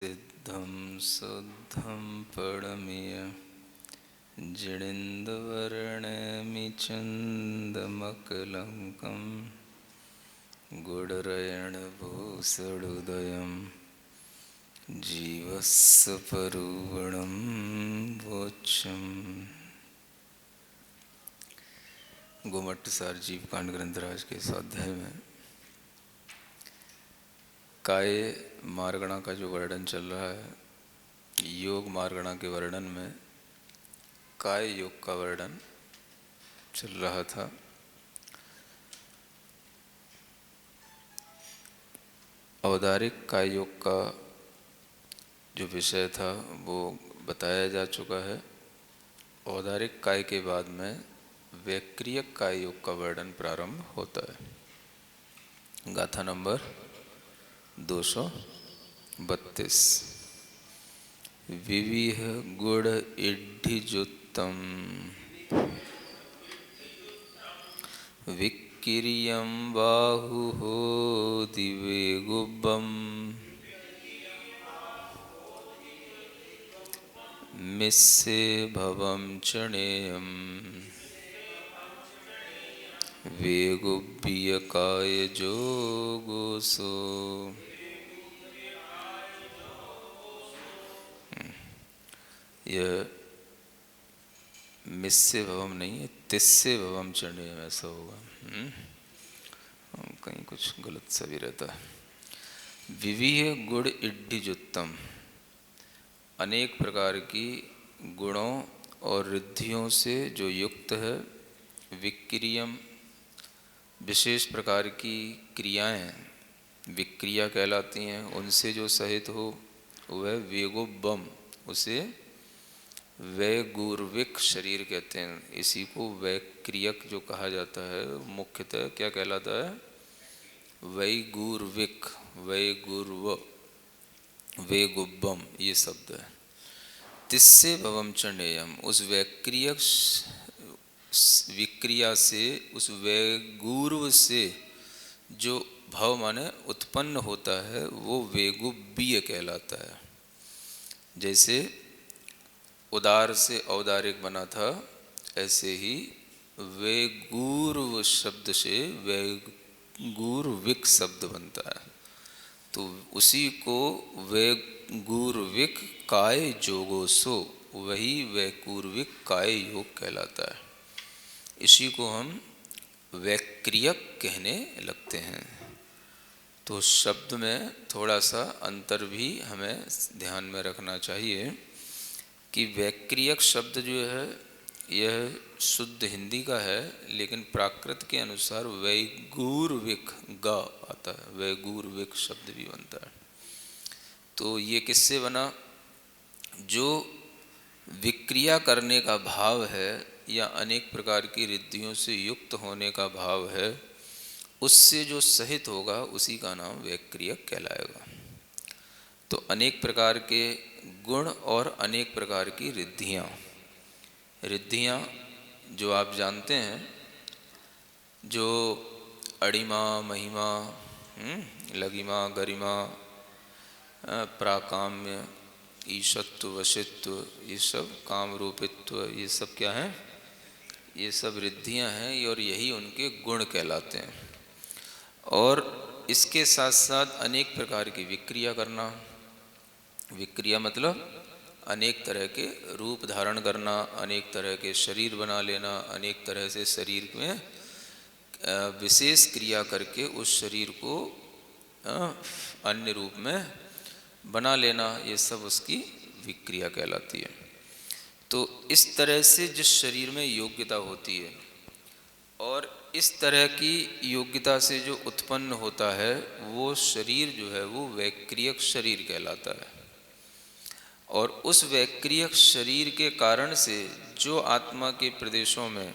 सिद्धं शुद्धं परमिय जिणेन्दुवर्णमिचन्दमकलङ्कं गुडरयणभूषणोदयं जीवस्वरूपिणं वोच्यम्। गोमट्टसार जीव कांड ग्रंथराज के स्वाध्याय में काय मार्गणा का जो वर्णन चल रहा है, योग मार्गणा के वर्णन में काय योग का वर्णन चल रहा था। औदारिक काय योग का जो विषय था वो बताया जा चुका है। औदारिक काय के बाद में वैक्रियक काय योग का वर्णन प्रारंभ होता है। गाथा नंबर 232। विविह गुड़ इड्ढिजुत्तम विक्किरियं बाहुहो दिवे गुब्बम मिस्से भवं चणेयं वेगुब्बियकाय जोगोसो। यह मिस्से भवम नहीं है, तिस्से भवम चरणेयम ऐसा होगा। कहीं कुछ गलत सा भी रहता है। विविह गुड़ इड्ढिजुत्तम, अनेक प्रकार की गुणों और रिद्धियों से जो युक्त है। विक्रियम, विशेष प्रकार की क्रियाएं विक्रिया कहलाती हैं, उनसे जो सहित हो वह वेगोबम, उसे वैगुर्विक शरीर कहते हैं। इसी को वैक्रियक जो कहा जाता है मुख्यतः क्या कहलाता है? वैगुर्विक, वैगुर्व, वेगुब्बम ये शब्द है। तिस्से भवम चंडेयम, उस वैक्रियक विक्रिया से, उस वैगुर्व से जो भव माने उत्पन्न होता है वो वेगुब्बीय कहलाता है। जैसे उदार से औदारिक बना था, ऐसे ही वैगुर्व शब्द से वैगुर्विक शब्द बनता है। तो उसी को वैगुर्विक काय जोगोसो, वही वैगुर्विक काय योग कहलाता है। इसी को हम वैक्रियक कहने लगते हैं। तो शब्द में थोड़ा सा अंतर भी हमें ध्यान में रखना चाहिए कि वैक्रियक शब्द जो है यह शुद्ध हिंदी का है, लेकिन प्राकृत के अनुसार वैगुर्विक गा आता है, वैगुर्विक शब्द भी बनता है। तो ये किससे बना? जो विक्रिया करने का भाव है या अनेक प्रकार की रिद्धियों से युक्त होने का भाव है, उससे जो सहित होगा उसी का नाम वैक्रियक कहलाएगा। तो अनेक प्रकार के गुण और अनेक प्रकार की रिद्धियाँ, रिद्धियाँ जो आप जानते हैं, जो अणिमा, महिमा, लघिमा, गरिमा, प्राकाम्य, ईशत्व, वशित्व, ये सब काम रूपित्व, ये सब क्या हैं? ये सब रिद्धियाँ हैं और यही उनके गुण कहलाते हैं। और इसके साथ साथ अनेक प्रकार की विक्रिया करना। विक्रिया मतलब अनेक तरह के रूप धारण करना, अनेक तरह के शरीर बना लेना, अनेक तरह से शरीर में विशेष क्रिया करके उस शरीर को अन्य रूप में बना लेना, ये सब उसकी विक्रिया कहलाती है। तो इस तरह से जिस शरीर में योग्यता होती है और इस तरह की योग्यता से जो उत्पन्न होता है वो शरीर जो है वो वैक्रियक शरीर कहलाता है। और उस वैक्रियक शरीर के कारण से जो आत्मा के प्रदेशों में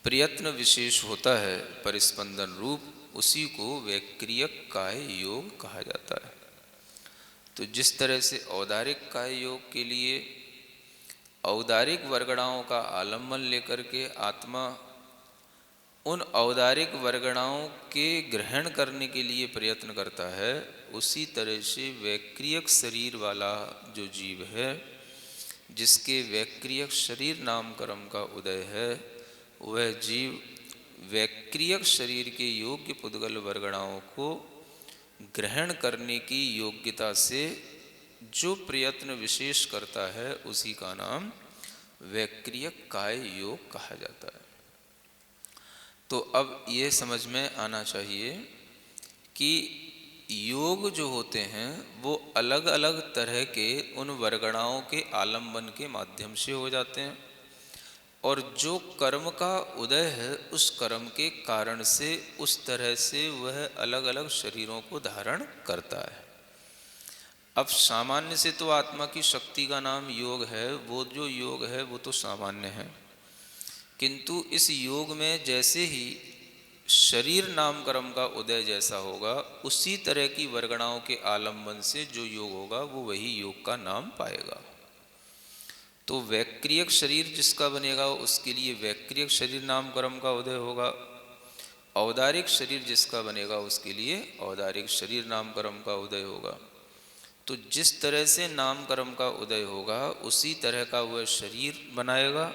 प्रयत्न विशेष होता है परिस्पंदन रूप, उसी को वैक्रियक काय योग कहा जाता है। तो जिस तरह से औदारिक काय योग के लिए औदारिक वर्गणाओं का आलम्बन लेकर के आत्मा उन औदारिक वर्गणाओं के ग्रहण करने के लिए प्रयत्न करता है, उसी तरह से वैक्रियक शरीर वाला जो जीव है, जिसके वैक्रियक शरीर नाम कर्म का उदय है, वह जीव वैक्रियक शरीर के योग्य पुद्गल वर्गणाओं को ग्रहण करने की योग्यता से जो प्रयत्न विशेष करता है, उसी का नाम वैक्रियक काय योग कहा जाता है। तो अब ये समझ में आना चाहिए कि योग जो होते हैं वो अलग अलग तरह के उन वर्गणाओं के आलंबन के माध्यम से हो जाते हैं, और जो कर्म का उदय है उस कर्म के कारण से उस तरह से वह अलग अलग शरीरों को धारण करता है। अब सामान्य से तो आत्मा की शक्ति का नाम योग है, वो जो योग है वो तो सामान्य है, किंतु इस योग में जैसे ही शरीर नाम कर्म का उदय जैसा होगा, उसी तरह की वर्गणाओं के आलंबन से जो योग होगा वो वही योग का नाम पाएगा। तो वैक्रियक शरीर जिसका बनेगा उसके लिए वैक्रियक शरीर नाम कर्म का उदय होगा, औदारिक शरीर जिसका बनेगा उसके लिए औदारिक शरीर नाम कर्म का उदय होगा। तो जिस तरह से नाम कर्म का उदय होगा उसी तरह का वह शरीर बनाएगा,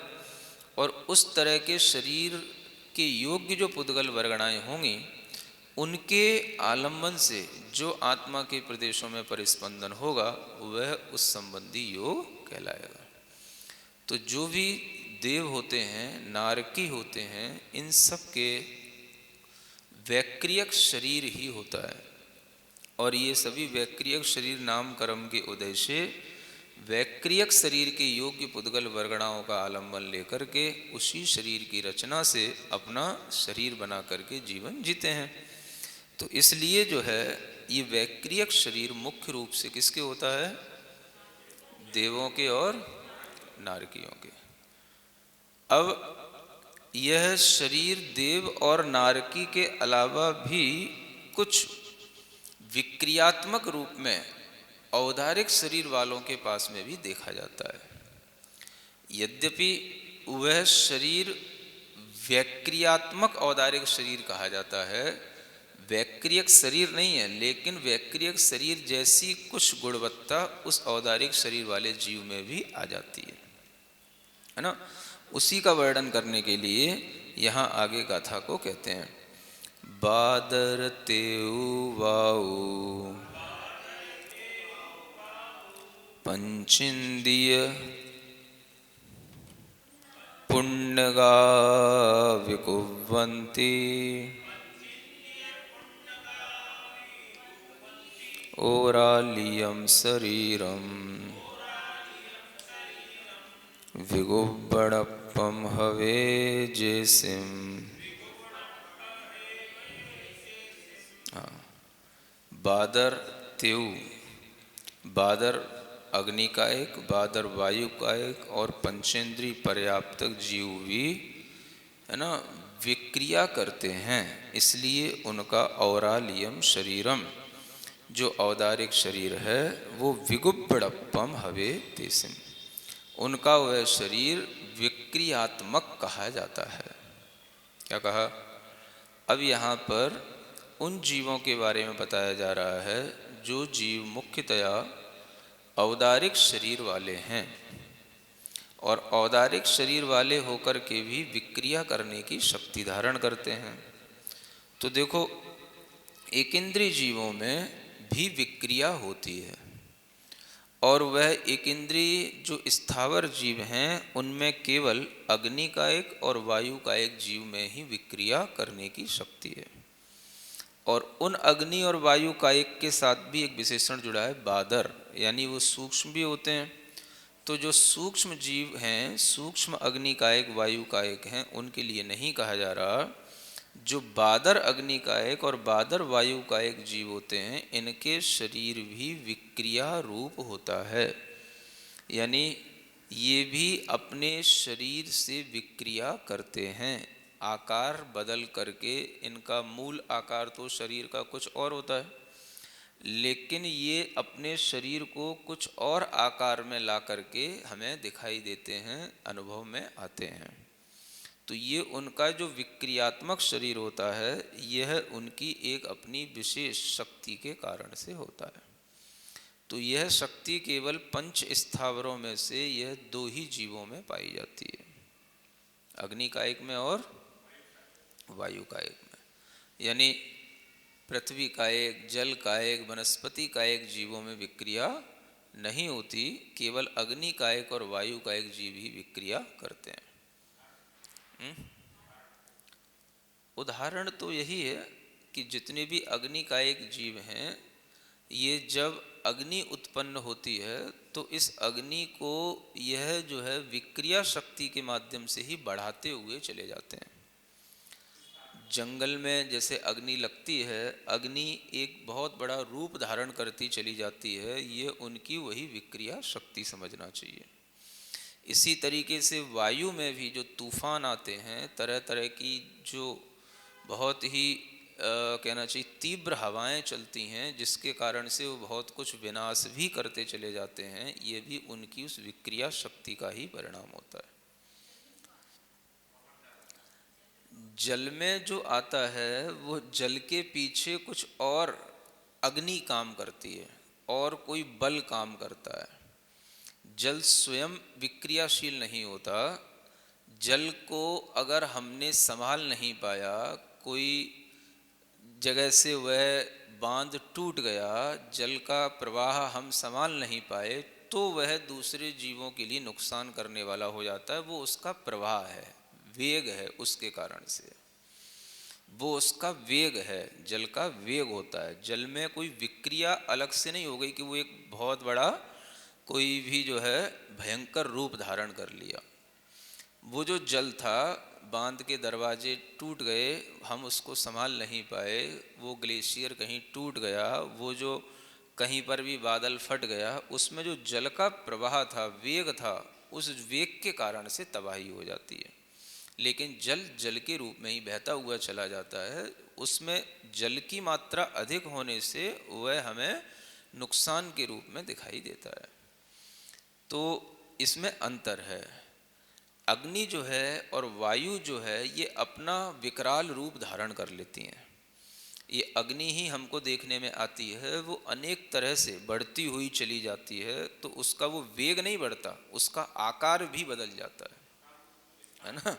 और उस तरह के शरीर के योग्य जो पुद्गल वर्गणाएं होंगी उनके आलंबन से जो आत्मा के प्रदेशों में परिस्पंदन होगा वह उस संबंधी योग कहलाएगा। तो जो भी देव होते हैं, नारकी होते हैं, इन सब के वैक्रियक शरीर ही होता है, और ये सभी वैक्रियक शरीर नाम कर्म के उदय से वैक्रियक शरीर के योग्य पुद्गल वर्गणाओं का आलंबन लेकर के उसी शरीर की रचना से अपना शरीर बना करके जीवन जीते हैं। तो इसलिए जो है ये वैक्रियक शरीर मुख्य रूप से किसके होता है? देवों के और नारकियों के। अब यह शरीर देव और नारकी के अलावा भी कुछ विक्रियात्मक रूप में औदारिक शरीर वालों के पास में भी देखा जाता है। यद्यपि वह शरीर वैक्रियात्मक औदारिक शरीर कहा जाता है, वैक्रियक शरीर नहीं है, लेकिन वैक्रियक शरीर जैसी कुछ गुणवत्ता उस औदारिक शरीर वाले जीव में भी आ जाती है ना। उसी का वर्णन करने के लिए यहाँ आगे गाथा को कहते हैं, बादर तेऊ वाऊ पंचिंदिय पुण्यगा विकुवन्ति ओरालियम शरीरम विगुब्बड़प्पम हवे जेसिम। बादर तेऊ, बादर अग्नि का एक, बादर वायु का एक, और पंचेंद्रीय पर्याप्तक जीव भी है ना विक्रिया करते हैं, इसलिए उनका औरालियम शरीरम जो औदारिक शरीर है वो विगुब्बड़प्पम हवे तेसिम, उनका वह शरीर विक्रियात्मक कहा जाता है। क्या कहा? अब यहाँ पर उन जीवों के बारे में बताया जा रहा है जो जीव मुख्यतया औदारिक शरीर वाले हैं, और औदारिक शरीर वाले होकर के भी विक्रिया करने की शक्ति धारण करते हैं। तो देखो, एकेंद्रीय जीवों में भी विक्रिया होती है, और वह एकेंद्रीय जो स्थावर जीव हैं उनमें केवल अग्नि का एक और वायु का एक जीव में ही विक्रिया करने की शक्ति है, और उन अग्नि और वायु का एक के साथ भी एक विशेषण जुड़ा है बादर, यानी वो सूक्ष्म भी होते हैं। तो जो सूक्ष्म जीव हैं, सूक्ष्म अग्नि का एक वायु का एक हैं, उनके लिए नहीं कहा जा रहा। जो बादर अग्नि का एक और बादर वायु का एक जीव होते हैं, इनके शरीर भी विक्रिया रूप होता है, यानी ये भी अपने शरीर से विक्रिया करते हैं, आकार बदल करके। इनका मूल आकार तो शरीर का कुछ और होता है, लेकिन ये अपने शरीर को कुछ और आकार में ला करके हमें दिखाई देते हैं, अनुभव में आते हैं। तो ये उनका जो विक्रियात्मक शरीर होता है, यह उनकी एक अपनी विशेष शक्ति के कारण से होता है। तो यह शक्ति केवल पंच स्थावरों में से यह दो ही जीवों में पाई जाती है, अग्नि कायिक में और वायु कायिक में। यानी पृथ्वी कायिक, जल कायिक, वनस्पति कायिक जीवों में विक्रिया नहीं होती, केवल अग्नि कायिक और वायु कायिक जीव ही विक्रिया करते हैं। उदाहरण तो यही है कि जितने भी अग्नि कायिक जीव हैं, ये जब अग्नि उत्पन्न होती है तो इस अग्नि को यह जो है विक्रिया शक्ति के माध्यम से ही बढ़ाते हुए चले जाते हैं। जंगल में जैसे अग्नि लगती है, अग्नि एक बहुत बड़ा रूप धारण करती चली जाती है, ये उनकी वही विक्रिया शक्ति समझना चाहिए। इसी तरीके से वायु में भी जो तूफान आते हैं, तरह तरह की जो बहुत ही कहना चाहिए तीव्र हवाएं चलती हैं, जिसके कारण से वो बहुत कुछ विनाश भी करते चले जाते हैं, ये भी उनकी उस विक्रिया शक्ति का ही परिणाम होता है। जल में जो आता है वो जल के पीछे कुछ और अग्नि काम करती है और कोई बल काम करता है। जल स्वयं विक्रियाशील नहीं होता। जल को अगर हमने संभाल नहीं पाया, कोई जगह से वह बांध टूट गया, जल का प्रवाह हम संभाल नहीं पाए, तो वह दूसरे जीवों के लिए नुकसान करने वाला हो जाता है। वो उसका प्रवाह है, वेग है, उसके कारण से वो उसका वेग है, जल का वेग होता है। जल में कोई विक्रिया अलग से नहीं हो गई कि वो एक बहुत बड़ा कोई भी जो है भयंकर रूप धारण कर लिया। वो जो जल था, बांध के दरवाजे टूट गए, हम उसको संभाल नहीं पाए, वो ग्लेशियर कहीं टूट गया, वो जो कहीं पर भी बादल फट गया, उसमें जो जल का प्रवाह था, वेग था, उस वेग के कारण से तबाही हो जाती है। लेकिन जल जल के रूप में ही बहता हुआ चला जाता है, उसमें जल की मात्रा अधिक होने से वह हमें नुकसान के रूप में दिखाई देता है। तो इसमें अंतर है। अग्नि जो है और वायु जो है, ये अपना विकराल रूप धारण कर लेती हैं। ये अग्नि ही हमको देखने में आती है, वो अनेक तरह से बढ़ती हुई चली जाती है, तो उसका वो वेग नहीं बढ़ता, उसका आकार भी बदल जाता है ना।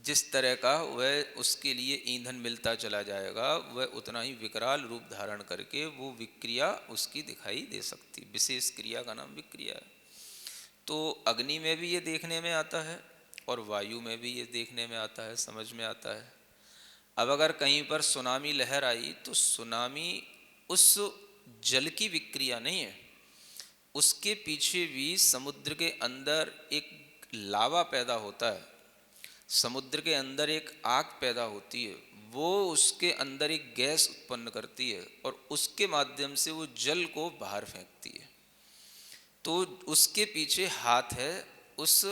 जिस तरह का वह उसके लिए ईंधन मिलता चला जाएगा, वह उतना ही विकराल रूप धारण करके वो विक्रिया उसकी दिखाई दे सकती। विशेष क्रिया का नाम विक्रिया है। तो अग्नि में भी ये देखने में आता है और वायु में भी ये देखने में आता है, समझ में आता है। अब अगर कहीं पर सुनामी लहर आई, तो सुनामी उस जल की विक्रिया नहीं है, उसके पीछे भी समुद्र के अंदर एक लावा पैदा होता है, समुद्र के अंदर एक आग पैदा होती है, वो उसके अंदर एक गैस उत्पन्न करती है और उसके माध्यम से वो जल को बाहर फेंकती है। तो उसके पीछे हाथ है उस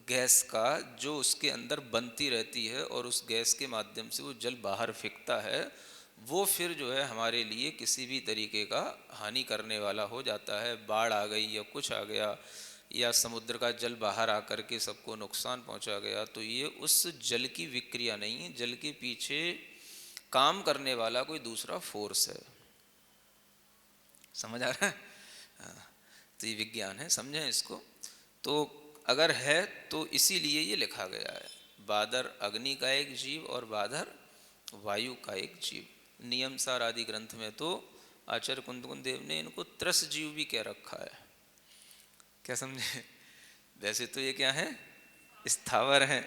गैस का, जो उसके अंदर बनती रहती है और उस गैस के माध्यम से वो जल बाहर फेंकता है। वो फिर जो है हमारे लिए किसी भी तरीके का हानि करने वाला हो जाता है। बाढ़ आ गई या कुछ आ गया, या समुद्र का जल बाहर आकर के सबको नुकसान पहुंचा गया, तो ये उस जल की विक्रिया नहीं है, जल के पीछे काम करने वाला कोई दूसरा फोर्स है। समझ आ रहा है? हाँ, तो ये विज्ञान है, समझें इसको। तो अगर है तो इसीलिए ये लिखा गया है, बादर अग्नि का एक जीव और बादर वायु का एक जीव। नियम सार आदि ग्रंथ में तो आचार्य कुंदकुंद देव ने इनको त्रस जीव भी कह रखा है। क्या समझे? वैसे तो ये क्या है, स्थावर हैं,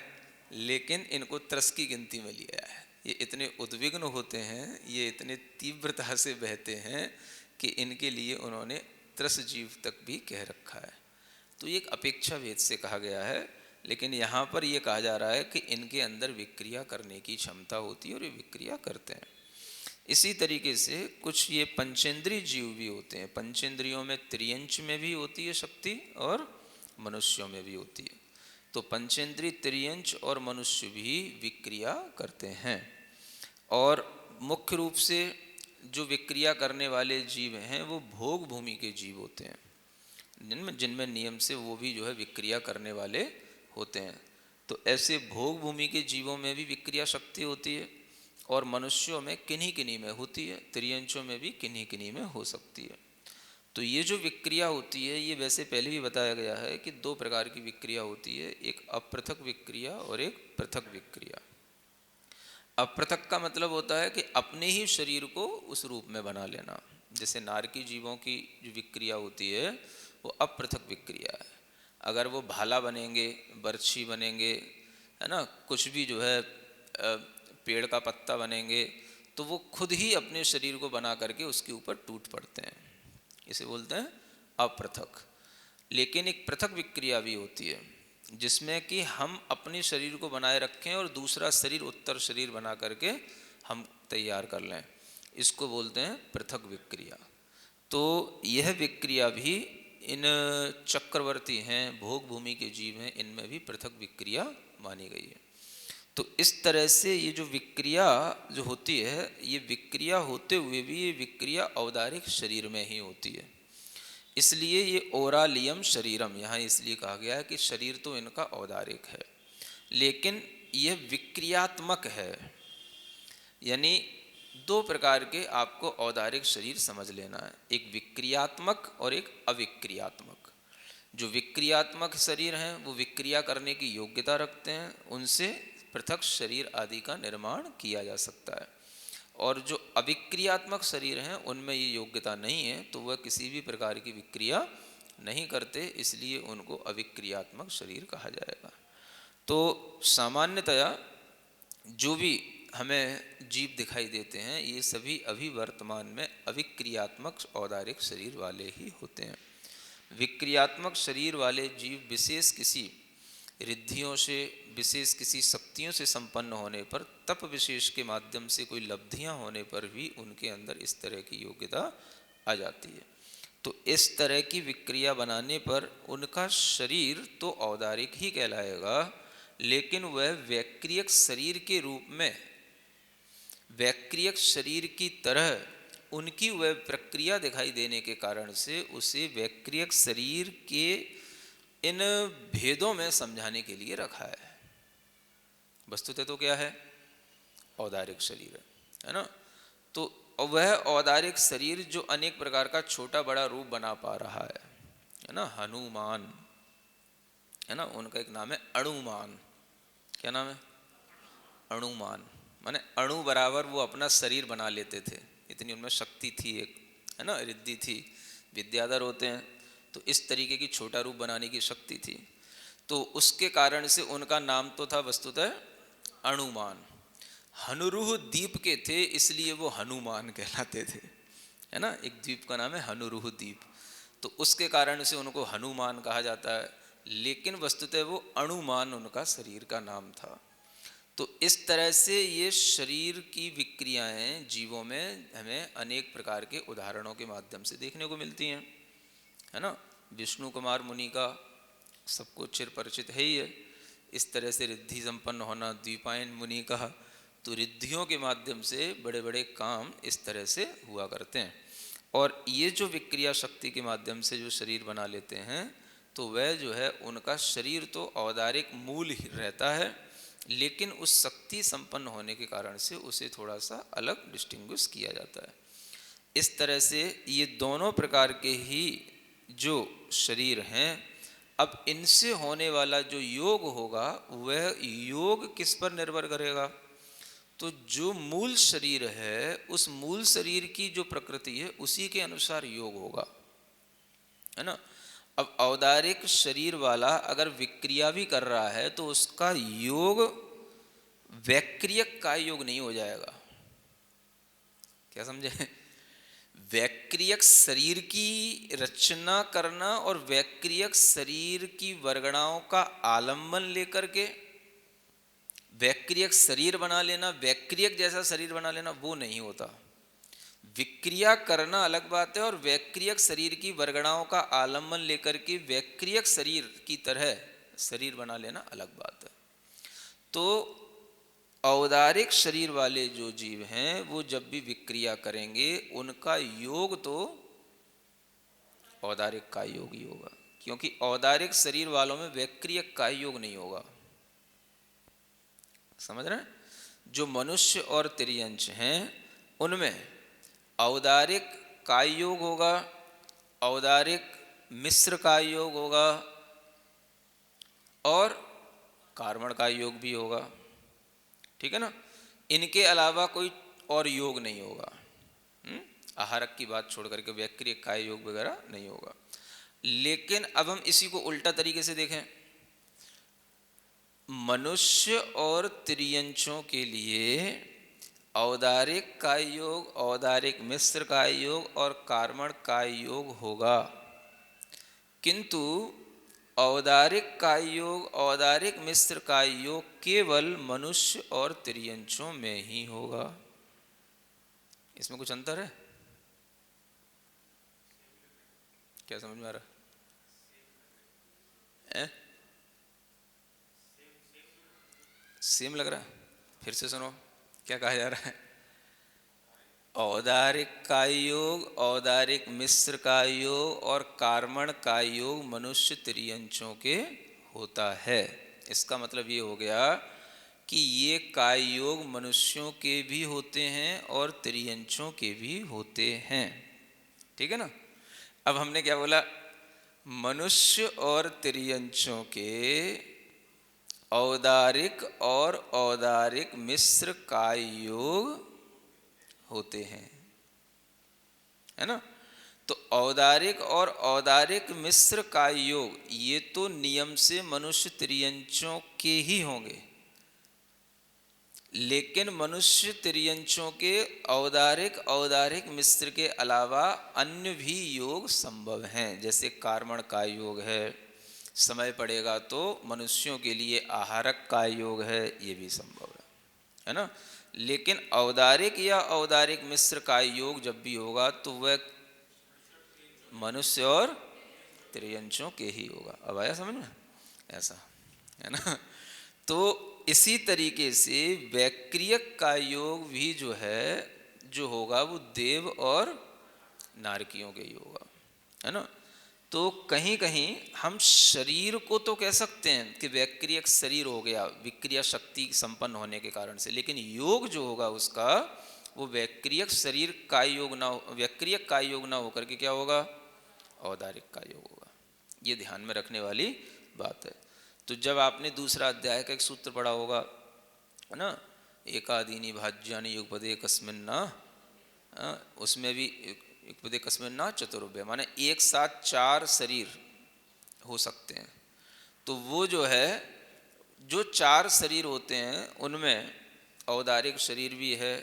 लेकिन इनको त्रस की गिनती में लिया है। ये इतने उद्विग्न होते हैं, ये इतने तीव्रता से बहते हैं कि इनके लिए उन्होंने त्रस जीव तक भी कह रखा है। तो ये एक अपेक्षा भेद से कहा गया है, लेकिन यहाँ पर यह कहा जा रहा है कि इनके अंदर विक्रिया करने की क्षमता होती है और ये विक्रिया करते हैं। इसी तरीके से कुछ ये पंचेंद्रीय जीव भी होते हैं। पंचेंद्रियों में त्रियंच में भी होती है शक्ति और मनुष्यों में भी होती है। तो पंचेंद्रीय, त्रियंच और मनुष्य भी विक्रिया करते हैं। और मुख्य रूप से जो विक्रिया करने वाले जीव हैं वो भोग भूमि के जीव होते हैं, जिनमें नियम से वो भी जो है विक्रिया करने वाले होते हैं। तो ऐसे भोग भूमि के जीवों में भी विक्रिया शक्ति होती है और मनुष्यों में किन्हीं किन्हीं में होती है, त्रियंशों में भी किन्हीं किन्हीं में हो सकती है। तो ये जो विक्रिया होती है ये वैसे पहले भी बताया गया है कि दो प्रकार की विक्रिया होती है, एक अपृथक विक्रिया और एक पृथक विक्रिया। अपृथक का मतलब होता है कि अपने ही शरीर को उस रूप में बना लेना। जैसे नारकी जीवों की जो विक्रिया होती है वो अपृथक विक्रिया है। अगर वो भाला बनेंगे, बर्छी बनेंगे, है ना, कुछ भी जो है पेड़ का पत्ता बनेंगे, तो वो खुद ही अपने शरीर को बना करके उसके ऊपर टूट पड़ते हैं, इसे बोलते हैं अपृथक। लेकिन एक पृथक विक्रिया भी होती है जिसमें कि हम अपने शरीर को बनाए रखें और दूसरा शरीर, उत्तर शरीर बना करके हम तैयार कर लें, इसको बोलते हैं पृथक विक्रिया। तो यह विक्रिया भी इन चक्रवर्ती हैं, भोग भूमि के जीव हैं, इनमें भी पृथक विक्रिया मानी गई है। तो इस तरह से ये जो विक्रिया जो होती है, ये विक्रिया होते हुए भी ये विक्रिया औदारिक शरीर में ही होती है। इसलिए ये ओरालियम शरीरम यहाँ इसलिए कहा गया है कि शरीर तो इनका औदारिक है लेकिन यह विक्रियात्मक है। यानी दो प्रकार के आपको औदारिक शरीर समझ लेना है, एक विक्रियात्मक और एक अविक्रियात्मक। जो विक्रियात्मक शरीर हैं वो विक्रिया करने की योग्यता रखते हैं, उनसे पृथक शरीर आदि का निर्माण किया जा सकता है। और जो अविक्रियात्मक शरीर हैं उनमें ये योग्यता नहीं है, तो वह किसी भी प्रकार की विक्रिया नहीं करते, इसलिए उनको अविक्रियात्मक शरीर कहा जाएगा। तो सामान्यतया जो भी हमें जीव दिखाई देते हैं ये सभी अभी वर्तमान में अविक्रियात्मक औदारिक शरीर वाले ही होते हैं। विक्रियात्मक शरीर वाले जीव विशेष किसी रिद्धियों से, विशेष किसी शक्तियों से संपन्न होने पर, तप विशेष के माध्यम से कोई लब्धियां होने पर भी उनके अंदर इस तरह की योग्यता आ जाती है। तो इस तरह की विक्रिया बनाने पर उनका शरीर तो औदारिक ही कहलाएगा, लेकिन वह वैक्रियक शरीर के रूप में, वैक्रियक शरीर की तरह उनकी वह प्रक्रिया दिखाई देने के कारण से उसे वैक्रियक शरीर के इन भेदों में समझाने के लिए रखा है। वस्तुतः तो क्या है, औदारिक शरीर है ना। तो वह औदारिक शरीर जो अनेक प्रकार का छोटा बड़ा रूप बना पा रहा है ना, हनुमान है ना, उनका एक नाम है अणुमान। क्या नाम है, अणुमान, माने अणु बराबर वो अपना शरीर बना लेते थे, इतनी उनमें शक्ति थी, एक है ना, रिद्धि थी, विद्याधर होते हैं, तो इस तरीके की छोटा रूप बनाने की शक्ति थी। तो उसके कारण से उनका नाम तो था वस्तुतः अणुमान। हनुरुह द्वीप के थे इसलिए वो हनुमान कहलाते थे, है ना, एक द्वीप का नाम है हनुरुह द्वीप, तो उसके कारण से उनको हनुमान कहा जाता है, लेकिन वस्तुतः वो अणुमान उनका शरीर का नाम था। तो इस तरह से ये शरीर की विक्रियाएं जीवों में हमें अनेक प्रकार के उदाहरणों के माध्यम से देखने को मिलती हैं, है ना। विष्णु कुमार मुनि का सबको चिर परिचित है ही है, इस तरह से रिद्धि संपन्न होना। द्वीपायन मुनि का, तो रिद्धियों के माध्यम से बड़े बड़े काम इस तरह से हुआ करते हैं। और ये जो विक्रिया शक्ति के माध्यम से जो शरीर बना लेते हैं, तो वह जो है उनका शरीर तो औदारिक मूल ही रहता है, लेकिन उस शक्ति संपन्न होने के कारण से उसे थोड़ा सा अलग डिस्टिंग्विश किया जाता है। इस तरह से ये दोनों प्रकार के ही जो शरीर हैं, अब इनसे होने वाला जो योग होगा वह योग किस पर निर्भर करेगा, तो जो मूल शरीर है उस मूल शरीर की जो प्रकृति है उसी के अनुसार योग होगा, है ना। अब औदारिक शरीर वाला अगर विक्रिया भी कर रहा है तो उसका योग वैक्रियक का योग नहीं हो जाएगा। क्या समझे, वैक्रियक शरीर की रचना करना और वैक्रियक शरीर की वर्गणाओं का आलंबन लेकर के वैक्रियक शरीर बना लेना, वैक्रियक जैसा शरीर बना लेना, वो नहीं होता। विक्रिया करना अलग बात है और वैक्रियक शरीर की वर्गणाओं का आलंबन लेकर के वैक्रियक शरीर की तरह शरीर बना लेना अलग बात है। तो औदारिक शरीर वाले जो जीव हैं वो जब भी विक्रिया करेंगे उनका योग तो औदारिक का योग ही होगा, क्योंकि औदारिक शरीर वालों में वैक्रियक का योग नहीं होगा, समझ रहे हैं? जो मनुष्य और तिर्यंच हैं उनमें औदारिक काय योग होगा, औदारिक मिश्र काय योग होगा और कार्मण काय योग भी होगा। ठीक है ना? इनके अलावा कोई और योग नहीं होगा। आहारक की बात छोड़ करके व्याक्रिय काय योग वगैरह नहीं होगा। लेकिन अब हम इसी को उल्टा तरीके से देखें, मनुष्य और तिर्यंचों के लिए औदारिक काय योग, औदारिक मिश्र काय योग और कार्मण काय योग होगा, किंतु औदारिक काय योग, औदारिक मिश्र काय योग केवल मनुष्य और तिर्यंचों में ही होगा। इसमें कुछ अंतर है क्या? समझ में आ रहा है? सेम लग रहा है? फिर से सुनो क्या कहा जा रहा है। औदारिक काय योग, औदारिक मिश्र काय योग और कार्मण काय योग मनुष्य तिर्यंचों के होता है। इसका मतलब ये हो गया कि ये काय योग मनुष्यों के भी होते हैं और तिर्यंचों के भी होते हैं। ठीक है ना? अब हमने क्या बोला? मनुष्य और तिर्यंचों के औदारिक और औदारिक मिश्र काय योग होते हैं, है ना? तो औदारिक और औदारिक मिश्र काय योग ये तो नियम से मनुष्य तिर्यंचों के ही होंगे, लेकिन मनुष्य तिर्यंचों के औदारिक औदारिक मिश्र के अलावा अन्य भी योग संभव हैं। जैसे कार्मण काय योग है, समय पड़ेगा तो मनुष्यों के लिए आहारक काय योग है, ये भी संभव है ना? लेकिन औदारिक या औदारिक मिश्र काय योग जब भी होगा तो वह मनुष्य और तिर्यंचों के ही होगा। अब आया समझ में? ऐसा है ना? तो इसी तरीके से वैक्रियक काय योग भी जो है जो होगा वो देव और नारकियों के ही होगा, है ना? तो कहीं कहीं हम शरीर को तो कह सकते हैं कि वैक्रियक शरीर हो गया विक्रिया शक्ति संपन्न होने के कारण से, लेकिन योग जो होगा उसका वो वैक्रियक शरीर काय योग ना हो, वैक्रियक काय योग ना होकर के क्या होगा? औदारिक काय योग होगा। ये ध्यान में रखने वाली बात है। तो जब आपने दूसरा अध्याय का एक सूत्र पढ़ा होगा, है ना, एकादीनी भाज्यानि युगपदे कस्मिन्ना, उसमें भी युगपदे कस्मिन्ना चतुर्भ्य, माने एक साथ चार शरीर हो सकते हैं। तो वो जो है जो चार शरीर होते हैं उनमें औदारिक शरीर भी है,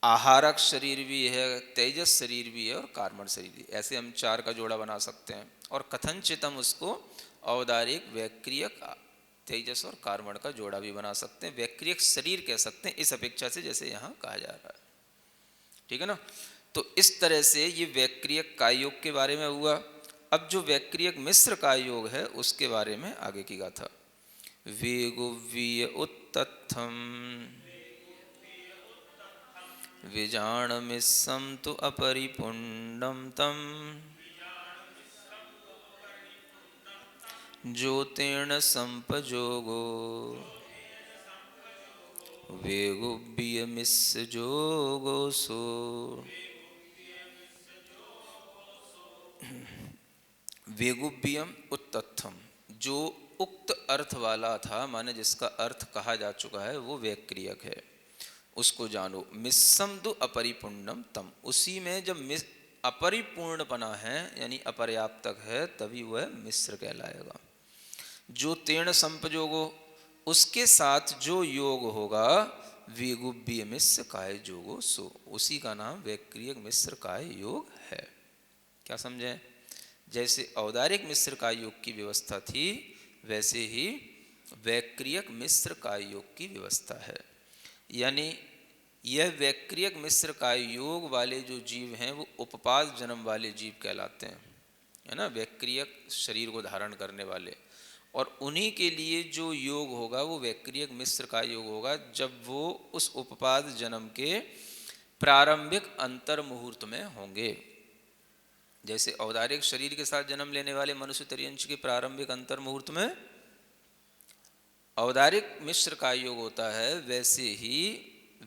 आहारक शरीर भी है, तेजस शरीर भी है और कार्मण शरीर भी। ऐसे हम चार का जोड़ा बना सकते हैं और कथनचित हम उसको औदारिक वैक्रियक तेजस और कार्मण का जोड़ा भी बना सकते हैं, वैक्रियक शरीर कह सकते हैं इस अपेक्षा से जैसे यहाँ कहा जा रहा है। ठीक है ना? तो इस तरह से ये वैक्रियक काय योग के बारे में हुआ। अब जो वैक्रियक मिश्र काय योग है उसके बारे में आगे की गाथा। वेगुव्वीय उत्तथम विजानमिस्सं तु अपरिपुण्डं तं ज्योतेन संपजोगो वेगुव्वीयमिस्य जोगोसो। वेगुव्वीयम उत्तथम, जो उक्त अर्थ वाला था, माने जिसका अर्थ कहा जा चुका है वो वैक्रियक है, उसको जानो। मिस्सम दु अपरिपूर्णम तम, उसी में जब अपरिपूर्णपना है यानी अपर्याप्तक है तभी वह मिश्र कहलाएगा। जो तेर्ण संपजोगो, उसके साथ जो योग होगा, वेगुव्वीय मिश्र काय जोगो सो, उसी का नाम वैक्रियक मिश्र काय योग है। क्या समझे? जैसे औदारिक मिश्र काय योग की व्यवस्था थी वैसे ही वैक्रियक मिश्र काय योग की व्यवस्था है। यानी यह वैक्रियक मिश्र काय योग वाले जो जीव हैं वो उपपाद जन्म वाले जीव कहलाते हैं, है ना, वैक्रियक शरीर को धारण करने वाले। और उन्हीं के लिए जो योग होगा वो वैक्रियक मिश्र काय योग होगा जब वो उस उपपाद जन्म के प्रारंभिक अंतर मुहूर्त में होंगे। जैसे औदारिक शरीर के साथ जन्म लेने वाले मनुष्य तिर्यंच के प्रारंभिक अंतर मुहूर्त में औदारिक मिश्र का योग होता है, वैसे ही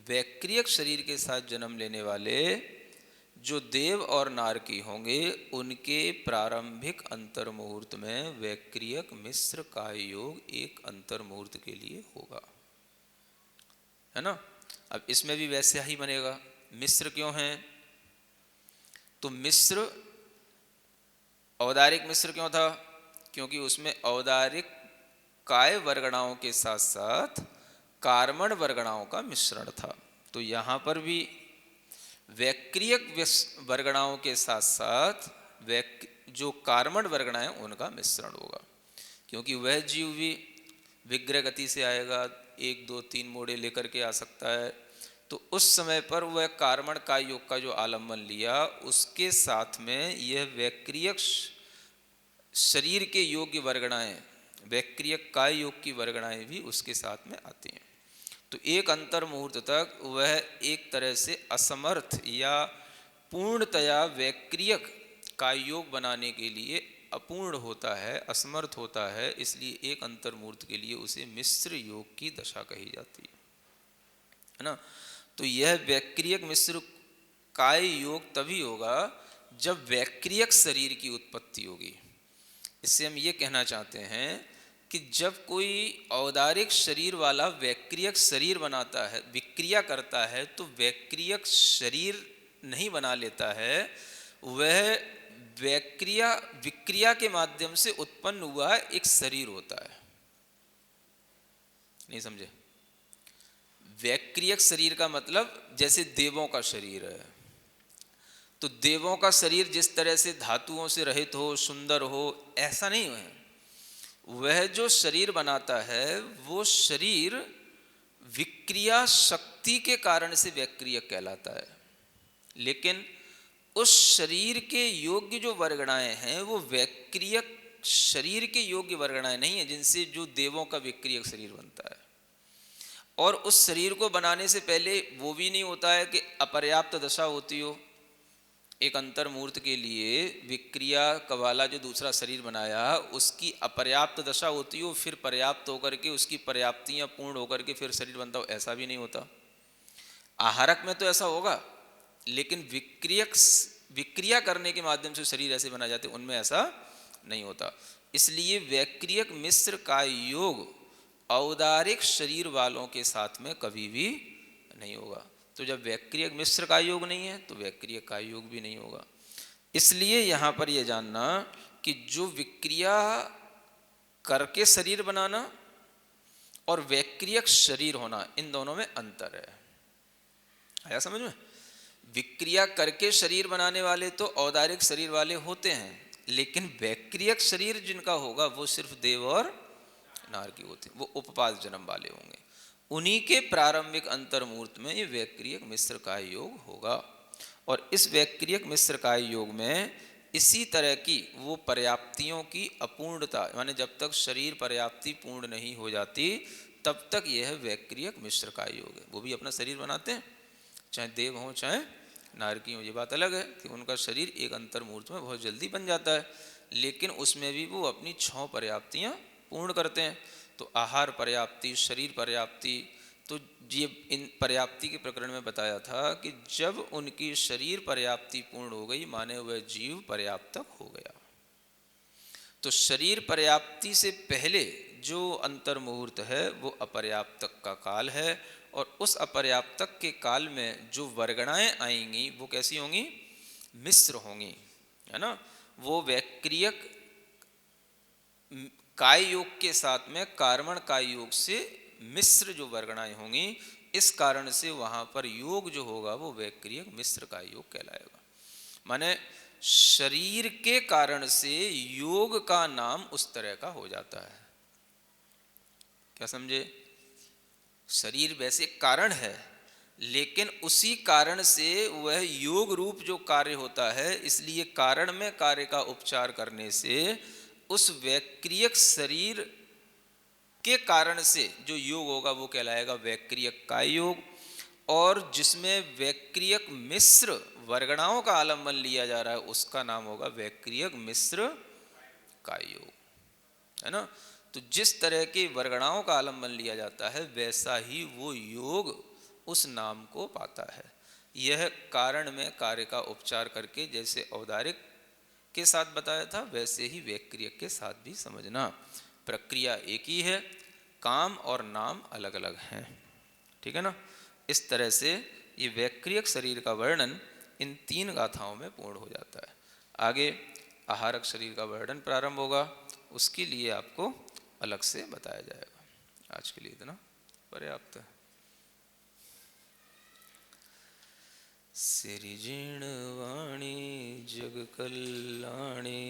वैक्रियक शरीर के साथ जन्म लेने वाले जो देव और नारकी होंगे उनके प्रारंभिक अंतर मुहूर्त में वैक्रियक मिश्र का योग एक अंतर मुहूर्त के लिए होगा, है ना। अब इसमें भी वैसे ही बनेगा। मिश्र क्यों है? तो मिश्र औदारिक मिश्र क्यों था? क्योंकि उसमें औदारिक काय वर्गणाओं के साथ साथ कार्मण वर्गणाओं का मिश्रण था। तो यहाँ पर भी वैक्रियक वर्गणाओं के साथ साथ जो कार्मण वर्गणाएं उनका मिश्रण होगा, क्योंकि वह जीव भी विग्रह गति से आएगा, 1 2 3 मोड़े लेकर के आ सकता है। तो उस समय पर वह कार्मण काय योग का जो आलम्बन लिया, उसके साथ में यह वैक्रियक शरीर के योग्य वर्गणाएं, वैक्रियक काय योग की वर्गणाएं भी उसके साथ में आती हैं। तो एक अंतर मुहूर्त तक वह एक तरह से असमर्थ या पूर्णतया वैक्रियक काय योग बनाने के लिए अपूर्ण होता है, असमर्थ होता है। इसलिए एक अंतर मुहूर्त के लिए उसे मिश्र योग की दशा कही जाती है ना। तो यह वैक्रियक मिश्र काय योग तभी होगा जब वैक्रियक शरीर की उत्पत्ति होगी। इससे हम ये कहना चाहते हैं कि जब कोई औदारिक शरीर वाला वैक्रियक शरीर बनाता है, विक्रिया करता है, तो वैक्रियक शरीर नहीं बना लेता है, वह विक्रिया के माध्यम से उत्पन्न हुआ एक शरीर होता है। नहीं समझे? वैक्रियक शरीर का मतलब जैसे देवों का शरीर है, तो देवों का शरीर जिस तरह से धातुओं से रहित हो, सुंदर हो, ऐसा नहीं है। वह जो शरीर बनाता है वो शरीर विक्रिया शक्ति के कारण से वैक्रियक कहलाता है। लेकिन उस शरीर के योग्य जो वर्गणाएं हैं वो वैक्रियक शरीर के योग्य वर्गणाएं नहीं है, जिनसे जो देवों का विक्रियक शरीर बनता है। और उस शरीर को बनाने से पहले वो भी नहीं होता है कि अपर्याप्त दशा होती हो। एक अंतर मुहूर्त के लिए विक्रिया वाला जो दूसरा शरीर बनाया उसकी अपर्याप्त दशा होती हो, फिर पर्याप्त होकर के उसकी पर्याप्तियां पूर्ण होकर के फिर शरीर बनता हो, ऐसा भी नहीं होता। आहारक में तो ऐसा होगा, लेकिन विक्रिया करने के माध्यम से शरीर ऐसे बना जाते, उनमें ऐसा नहीं होता। इसलिए वैक्रियक मिश्र का योग औदारिक शरीर वालों के साथ में कभी भी नहीं होगा। तो जब वैक्रियक मिश्र का योग नहीं है तो वैक्रियक का योग भी नहीं होगा। इसलिए यहाँ पर यह जानना कि जो विक्रिया करके शरीर बनाना और वैक्रियक शरीर होना, इन दोनों में अंतर है। आया समझ में? विक्रिया करके शरीर बनाने वाले तो औदारिक शरीर वाले होते हैं, लेकिन वैक्रियक शरीर जिनका होगा वो सिर्फ देव और नारकी होते हैं, वो उपपाद जन्म वाले होंगे। उन्हीं के प्रारंभिक अंतर मुहूर्त में ये वैक्रियक मिश्र काय योग होगा। और इस वैक्रियक मिश्र काय योग में इसी तरह की वो पर्याप्तियों की अपूर्णता, माने जब तक शरीर पर्याप्ति पूर्ण नहीं हो जाती तब तक यह वैक्रियक मिश्र काय योग है। वो भी अपना शरीर बनाते हैं, चाहे देव हों चाहे नारकी हों। ये बात अलग है कि उनका शरीर एक अंतर मुहूर्त में बहुत जल्दी बन जाता है, लेकिन उसमें भी वो अपनी 6 पर्याप्तियाँ पूर्ण करते हैं। तो आहार पर्याप्ति, शरीर पर्याप्ति, तो ये इन पर्याप्ति के प्रकरण में बताया था कि जब उनकी शरीर पर्याप्ति पूर्ण हो गई, माने वह जीव पर्याप्तक हो गया। तो शरीर पर्याप्ति से पहले जो अंतर मुहूर्त है वो अपर्याप्तक का काल है, और उस अपर्याप्तक के काल में जो वर्गणाएं आएंगी वो कैसी होंगी? मिश्र होंगी, है ना। वो वैक्रियक काय योग के साथ में कार्मण काय योग से मिश्र जो वर्गणाएं होंगी, इस कारण से वहां पर योग जो होगा वो वैक्रियक मिश्र काय योग कहलाएगा। माने शरीर के कारण से योग का नाम उस तरह का हो जाता है। क्या समझे? शरीर वैसे कारण है, लेकिन उसी कारण से वह योग रूप जो कार्य होता है, इसलिए कारण में कार्य का उपचार करने से उस वैक्रियक शरीर के कारण से जो योग होगा वो कहलाएगा वैक्रियक काय योग। और जिसमें वैक्रियक मिश्र वर्गणाओं का आलंबन लिया जा रहा है उसका नाम होगा वैक्रियक मिश्र काय योग, है ना। तो जिस तरह के वर्गणाओं का आलम्बन लिया जाता है वैसा ही वो योग उस नाम को पाता है। यह कारण में कार्य का उपचार करके जैसे औदारिक के साथ बताया था वैसे ही वैक्रियक के साथ भी समझना। प्रक्रिया एक ही है, काम और नाम अलग अलग हैं। ठीक है ना। इस तरह से ये वैक्रियक शरीर का वर्णन इन 3 गाथाओं में पूर्ण हो जाता है। आगे आहारक शरीर का वर्णन प्रारंभ होगा, उसके लिए आपको अलग से बताया जाएगा। आज के लिए इतना पर्याप्त है। सिरिजिण वाणी जग कल्याणी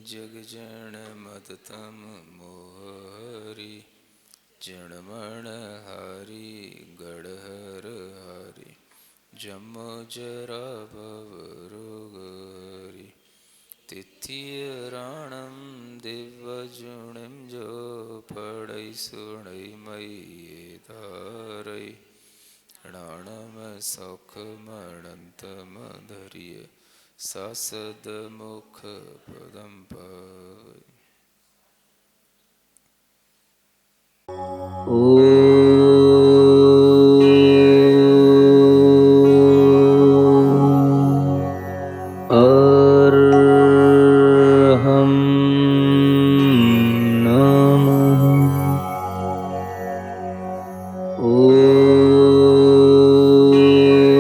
जग जन मदतम मोहरी जणमण हरि गढ़हर हरि जम जरा भव रोग हरि तिथि राणम दिव्यजुणिम जो पड़ै सुणै मई धारै राणम सौख मणंत मधरिय सासद मुख पदम पावै।